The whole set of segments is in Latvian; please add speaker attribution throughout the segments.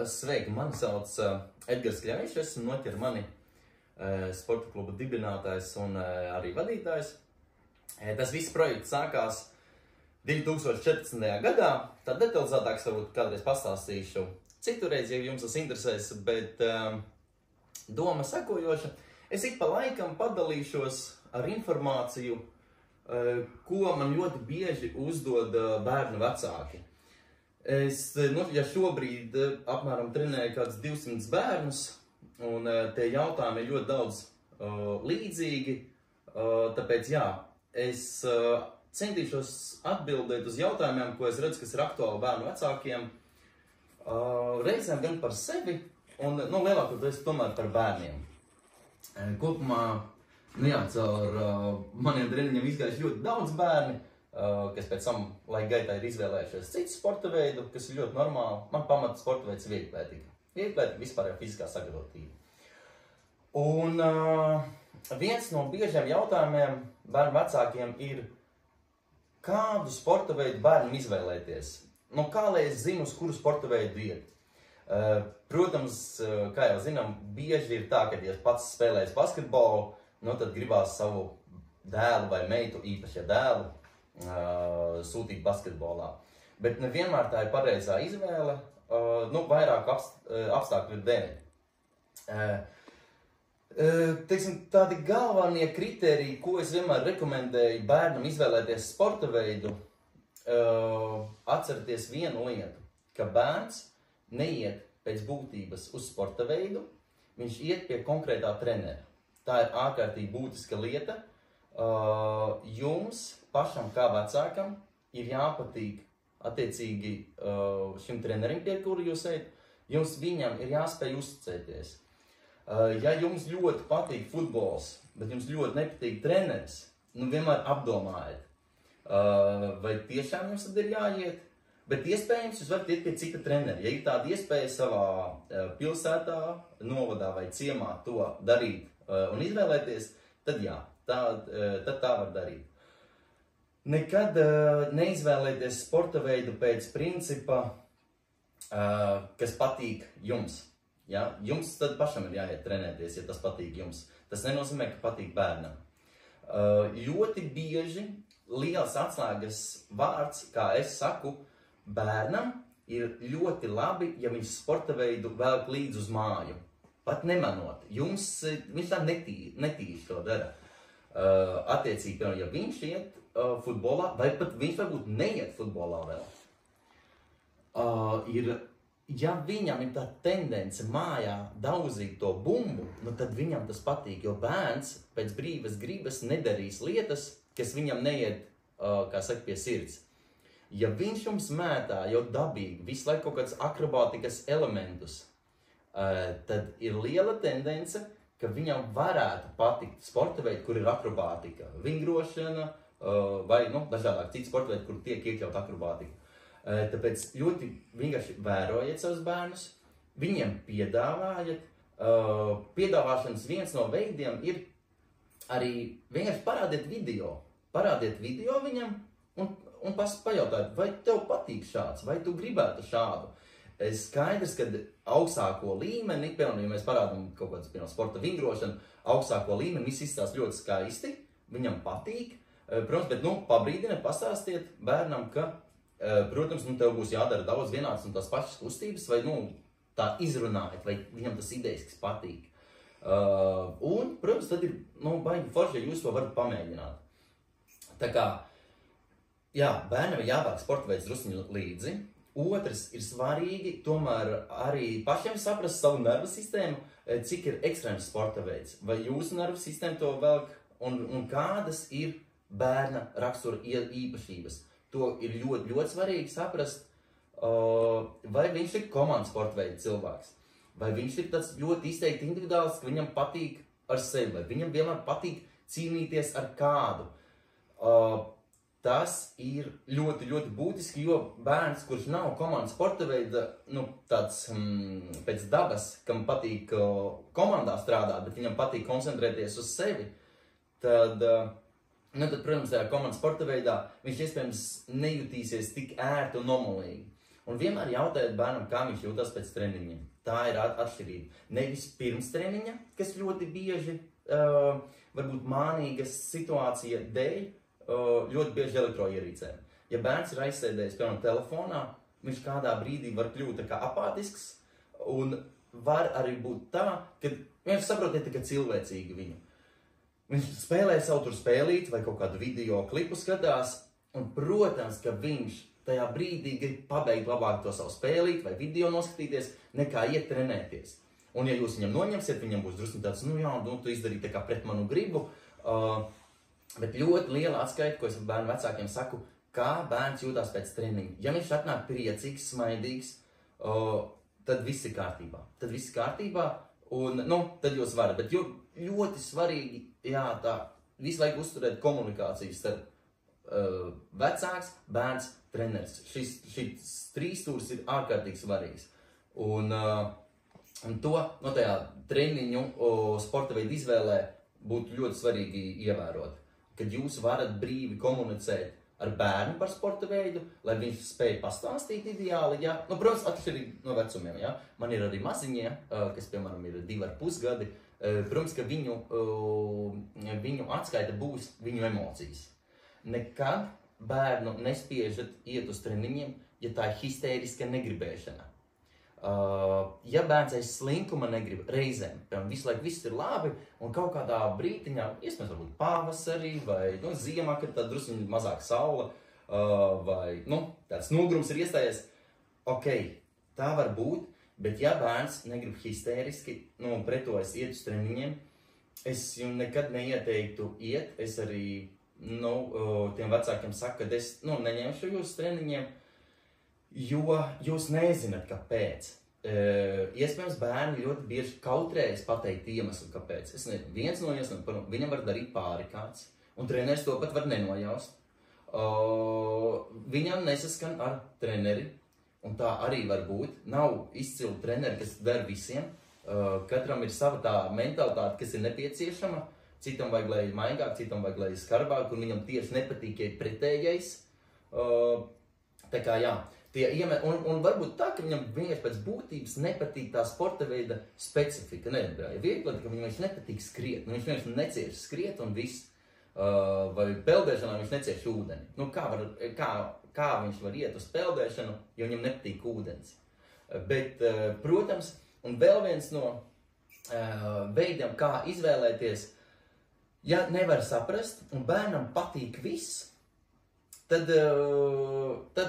Speaker 1: Sveiki, mani sauc Edgars Kļaviņš, esmu Noķermani sporta kluba dibinātājs un arī vadītājs. Tas viss projekts sākās 2014. gadā, tad detalizētāk varbūt kādreiz pastāstīšu citurreiz, ja jums tas interesēs, bet doma sekojoša. Es ik pa laikam padalīšos ar informāciju, ko man ļoti bieži uzdod bērnu vecāki. Ja šobrīd apmēram trenēju kādus 200 bērnus, un tie jautājumi ir ļoti daudz līdzīgi, tāpēc jā, es centīšos atbildēt uz jautājumiem, ko es redzu, kas ir aktuāli bērnu vecākiem, reizēm gan par sevi, un lielākoties tomēr par bērniem. Kopumā, caur maniem treniņiem izgājuši ļoti daudz bērni, kas pēc tam laika gaitā ir izvēlējušies citu sporta veidu, kas ir ļoti normāli. Man pamata sporta veids vieglietība. Vieglietība vispār jau fiziskā sagatavotība. Un viens no biežiem jautājumiem bērnu vecākiem ir, kādu sporta veidu bērnam izvēlēties? Kā lai es zinu, uz kuru sporta veidu iet? Protams, kā jau zinām, bieži ir tā, ka, ja pats spēlēs basketbolu, tad gribās savu dēlu vai meitu, īpaši dēlu, sūtīt basketbolā. Bet nevienmēr tā ir pareizā izvēle, vairāk apstākļu dēļ. Tādi galvenie kriteriji, ko es vienmēr rekomendēju bērnam izvēlēties sporta veidu, atcerieties vienu lietu, ka bērns neiet pēc būtības uz sporta veidu, viņš iet pie konkrētā trenera. Tā ir ārkārtīgi būtiska lieta. Jums pašam kā vecākam ir jāpatīk attiecīgi šim trenerim, pie kura jūs ejat, jums viņam ir jāspēj uzticēties. Ja jums ļoti patīk futbols, bet jums ļoti nepatīk treneris, vienmēr apdomājiet, vai tiešām jums tad ir jāiet, bet iespējams jūs varat iet pie cita trenera. Ja ir tāda iespēja savā pilsētā, novadā vai ciemā to darīt un izvēlēties, tad jā. Tad tā var darīt. Nekad neizvēlēties sporta veidu pēc principa, kas patīk jums. Ja? Jums tad pašam ir jāiet trenēties, ja tas patīk jums. Tas nenozīmē, ka patīk bērnam. Ļoti bieži liels atslēgas vārds, kā es saku, bērnam ir ļoti labi, ja viņš sporta veidu velk līdz uz māju. Pat nemanot. Viņš tā netīši to dara. Attiecīgi, ja viņš iet futbolā, vai pat viņš varbūt neiet futbolā vēl, ja viņam ir tā tendence mājā daudzīt to bumbu, tad viņam tas patīk, jo bērns pēc brīvas gribas nedarīs lietas, kas viņam neiet, kā saka, pie sirds. Ja viņš jums mētā jau dabīgi, visu laiku kaut kāds akrobātikas elementus, tad ir liela tendence, ka viņam varētu patikt sporta veidi, kur ir akrobātika, vingrošana vai dažādāk citi sporta veidi, kur tiek iekļaut akrobātika. Tāpēc ļoti vienkārši vērojiet savus bērnus, viņiem piedāvājiet. Piedāvāšanas viens no veidiem ir arī vienkārši parādiet video viņam un pajautājiet, vai tev patīk šāds, vai tu gribētu šādu. Skaidrs, ka augstāko līmeni, piemēram, ja mēs parādām kaut kāds, sporta vingrošanu, augstāko līmeni, viss izstāst ļoti skaisti, viņam patīk, protams, bet, pabrīdiniet, pastāstiet bērnam, ka, protams, tev būs jādara daudz vienādas un tās pašas kustības, vai, tā izrunājiet, vai viņam tas idejas patīk. Un, protams, tad ir, baigi forši, ja jūs to varat pamēģināt. Tā kā, jā, bērnam ir jāvāk sporta veids drusciņu līdzi. Otrs ir svarīgi tomēr arī pašiem saprast savu nervu sistēmu, cik ir ekstrēms sporta veids. Vai jūsu nervu sistēma to velk un kādas ir bērna rakstura īpašības. To ir ļoti, ļoti svarīgi saprast, vai viņš ir komandas sporta veida cilvēks. Vai viņš ir tāds ļoti izteikti individuāls, ka viņam patīk ar sevi, vai viņam vienmēr patīk cīnīties ar kādu. Tas ir ļoti, ļoti būtiski, jo bērns, kurš nav komandas sporta veida, tāds pēc dabas, kam patīk komandā strādāt, bet viņam patīk koncentrēties uz sevi, tad, protams, tajā komandas sporta veidā viņš iespējams nejutīsies tik ērti un nomulīgi. Un vienmēr jautājiet bērnam, kā viņš jūtas pēc treniņiem. Tā ir atšķirība. Nevis pirms treniņa, kas ļoti bieži, varbūt mānīgas situācija dēļ, ļoti bieži elektroierīcēm. Ja bērns ir aizsēdējis, piemēram, telefonā, viņš kādā brīdī var kļūt tā kā apātisks, un var arī būt tā, ka viņš saprotiet tikai cilvēcīgi viņu. Viņš spēlē savu tur spēlīt vai kaut kādu video klipu skatās, un, protams, ka viņš tajā brīdī grib pabeigt labāk to savu spēlīt vai video noskatīties, nekā iet trenēties. Un ja jūs viņam noņemsiet, viņam būs drusku tāds, nu jā, tu izdarīji tā kā pret manu gribu, bet ļoti liela atskaita, ko es bērnu vecākiem saku, kā bērns jūtās pēc treniņa. Ja viņš atnāk priecīgs, smaidīgs, tad viss ir kārtībā. Tad viss ir kārtībā, un, tad jūs varat. Bet ļoti svarīgi, jā, tā visu laiku uzturēt komunikāciju starp vecāks, bērns, treneris. Šis trīsstūris ir ārkārtīgi svarīgs. Un to tajā treniņu sporta veidu izvēlē būtu ļoti svarīgi ievērot. Kad jūs varat brīvi komunicēt ar bērnu par sporta veidu, lai viņš spēj pastāstīt ideāli, jā. Protams, atšķirīgi no vecumiem, jā. Man ir arī maziņie, kas, piemēram, ir 2,5 gadi. Protams, ka viņu atskaita būs viņu emocijas. Nekad bērnu nespiežat iet uz treniņiem, ja tā ir histēriska negribēšana. Ja bērns aiz slinkuma negrib reizēm, piemēram, visu laiku viss ir labi, un kaut kādā brītiņā, iespējams, varbūt pavasarī, vai ziemā, kad tā druskuņi mazāk saula, vai tāds nogrums ir iestājies, ok, tā var būt, bet ja bērns negrib histēriski, pretojas iet uz treniņiem, es jums nekad neieteiktu iet, es arī, tiem vecākiem saku, ka es, neņemšu jūs uz treniņiem, jo jūs nezināt, kāpēc. Iespējams, bērni ļoti bieži kautrējas pateikt iemeslu, kāpēc. Es nezinu, viens no iemesliem, viņam var darīt pāri kāds, un treneris to pat var nenojaust. Viņam nesaskan ar treneri, un tā arī var būt. Nav izcilu treneri, kas der visiem. Katram ir sava tā mentalitāte, kas ir nepieciešama. Citam vajag, lai maigāk, citam vajag, lai skarbāk, un viņam tieši nepatīk, ja ir pretējais. Tā kā jā. Un varbūt tā, ka viņam vienkārši pēc būtības nepatīk tā sporta veida specifika. Ja vieglatlētika, viņam viņš nepatīk skriet, viņš vienkārši necieš skriet un viss. Vai peldēšanā viņš necieš ūdeni. Kā viņš var iet uz peldēšanu, ja viņam nepatīk ūdens. Bet, protams, un vēl viens no veidiem, kā izvēlēties, ja nevar saprast un bērnam patīk viss, tad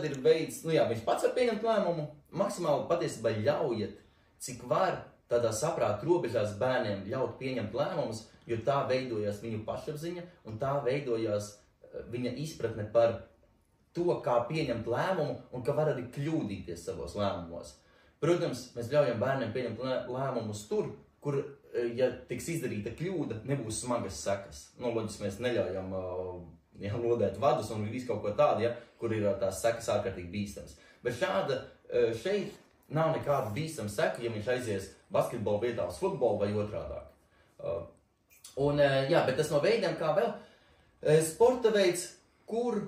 Speaker 1: ir veids, viņš pats var pieņemt lēmumu, maksimāli patiesībā ļaujiet, cik var tādā saprāta robežās bērniem ļaut pieņemt lēmumus, jo tā veidojās viņu pašapziņa un tā veidojās viņa izpratne par to, kā pieņemt lēmumu un ka var arī kļūdīties savos lēmumos. Protams, mēs ļaujam bērniem pieņemt lēmumus tur, kur, ja tiks izdarīta kļūda, nebūs smagas sekas. Loģiski mēs neļaujam lodēt vadus un visu kaut ko tādu, kur ir tās sekas ārkārtīgi bīstams. Bet šeit nav nekāda bīstama seka, ja viņš aizies basketbola vietā uz futbolu vai otrādāk. Bet tas no veidiem kā vēl sporta veids, kur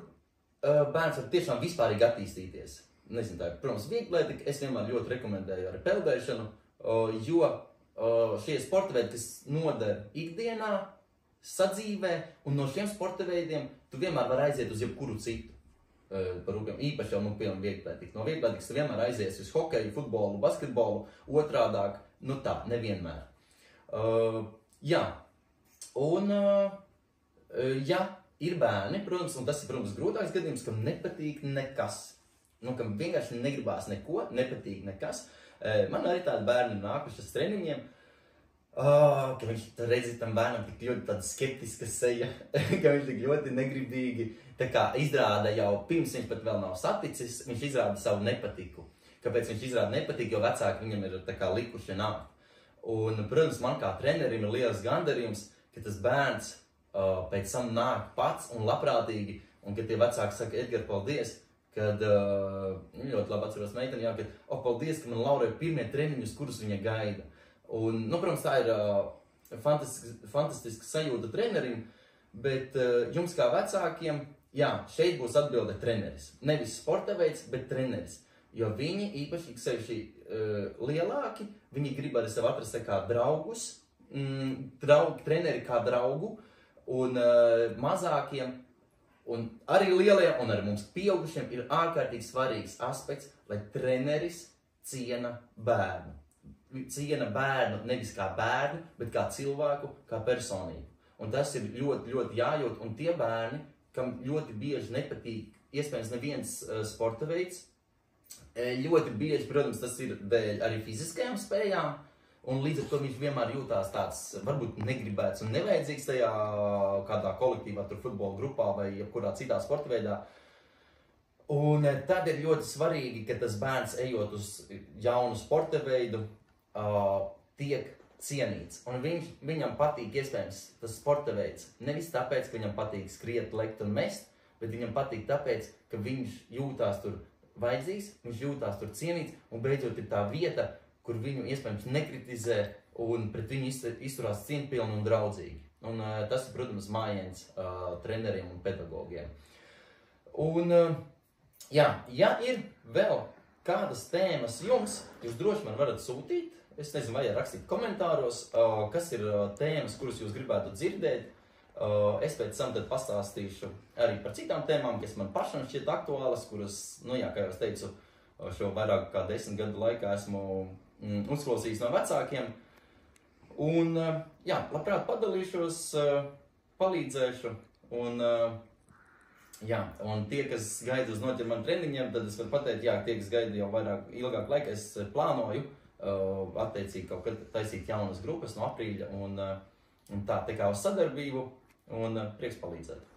Speaker 1: bērns var tiešām vispārīgi attīstīties. Nezinu, tā ir, protams, vieglatlētika, es vienmēr ļoti rekomendēju arī peldēšanu, jo šie sporta veidi, kas noder ikdienā, sadzīvē, un no šiem sporta veidiem tu vienmēr var aiziet uz jebkuru citu. Īpaši jau, piemēram, vieglatlētika. No vieglatlētikas tu vienmēr aizies uz hokeju, futbolu, basketbolu, otrādāk, tā, nevienmēr. Ja ir bērni, protams, un tas ir, protams, grūtāks gadījums, kam nepatīk nekas. Kam vienkārši negribās neko, nepatīk nekas. Man arī tādi bērni nākuši uz treniņiem, ka viņš redzi tam bērnam tik ļoti tāda skeptiska seja, ka viņš tik ļoti negribīgi izrāda jau pirms viņš pat vēl nav saticis, viņš izrāda savu nepatiku. Kāpēc viņš izrāda nepatiku, jo vecāki viņam ir likuši nākt. Un, protams, man kā trenerim ir liels gandarījums, ka tas bērns pēc tam nāk pats un labprātīgi, un kad tie vecāki saka, Edgar, paldies, kad ļoti labi atceros meiteni, paldies, ka man Laura ir pirmie treniņi, uz kurus viņa gaida. Un, protams, tā ir fantastiska sajūta trenerim, bet jums kā vecākiem, šeit būs atbilde treneris. Nevis sporta veids, bet treneris. jo viņi īpaši sevišķi lielāki, viņi grib arī sev atrast kā draugus, treneri kā draugu, un mazākiem, un arī lielajiem, un arī mums pieaugušiem ir ārkārtīgi svarīgs aspekts, lai treneris ciena bērnu. Ciena bērnu nevis kā bērnu, bet kā cilvēku, kā personību. Un tas ir ļoti, ļoti jājūt, un tie bērni, kam ļoti bieži nepatīk, iespējams neviens sporta veids, ļoti bieži, protams, tas ir dēļ arī fiziskajām spējām, un līdz ar to viņš vienmēr jūtās tāds, varbūt negribēts un nevajadzīgs tajā kādā kolektīvā, tur futbola grupā vai jebkurā citā sporta veidā. Un tad ir ļoti svarīgi, ka tas bērns, ejot uz jaunu sporta veidu, tiek cienīts. Un viņam patīk, iespējams, tas sporta veids. Nevis tāpēc, ka viņam patīk skriet, lekt un mest, bet viņam patīk tāpēc, ka viņš jūtās tur vajadzīgs, viņš jūtās tur cienīts, un beidzot ir tā vieta, kur viņu iespējams nekritizē un pret viņu izturās cieņpilni un draudzīgi. Un tas ir, protams, mājiens treneriem un pedagogiem. Un, jā, ja ir vēl kādas tēmas jums, jūs droši man varat sūtīt. Es nezinu, vai rakstīt komentāros, kas ir tēmas, kuras jūs gribētu dzirdēt. Es pēc tam tad pastāstīšu arī par citām tēmām, kas man pašam šķiet aktuālas, kuras, nu jā, kā jau es teicu, šo vairāk kā 10 gadu laikā esmu uzklausījis no vecākiem. Un, jā, labprāt padalīšos, palīdzēšu. Un, jā, un tie, kas gaida uz noķermanu treniņiem, tad es varu pateikt, jā, tie, kas gaida jau ilgāk laika, es plānoju attiecīgi kaut kad taisīt jaunas grupas no aprīļa un tā kā uz sadarbību un prieks palīdzēt.